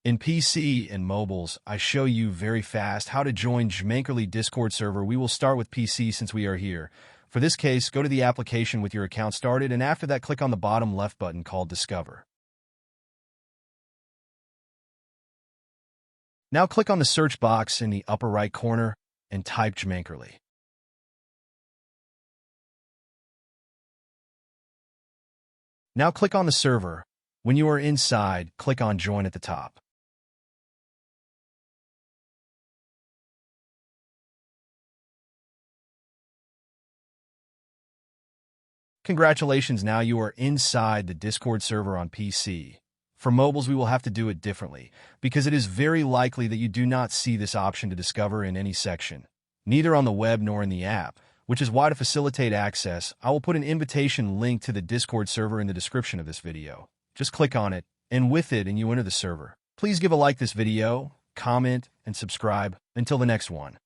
In PC and mobiles, I show you very fast how to join JmanCurly Discord server. We will start with PC since we are here. For this case, go to the application with your account started, and after that, click on the bottom left button called Discover. Now click on the search box in the upper right corner and type JmanCurly. Now click on the server. When you are inside, click on Join at the top. Congratulations, now you are inside the Discord server on PC. For mobiles, we will have to do it differently, because it is very likely that you do not see this option to discover in any section, neither on the web nor in the app, which is why to facilitate access, I will put an invitation link to the Discord server in the description of this video. Just click on it, and with it, you enter the server. Please give a like this video, comment, and subscribe. Until the next one.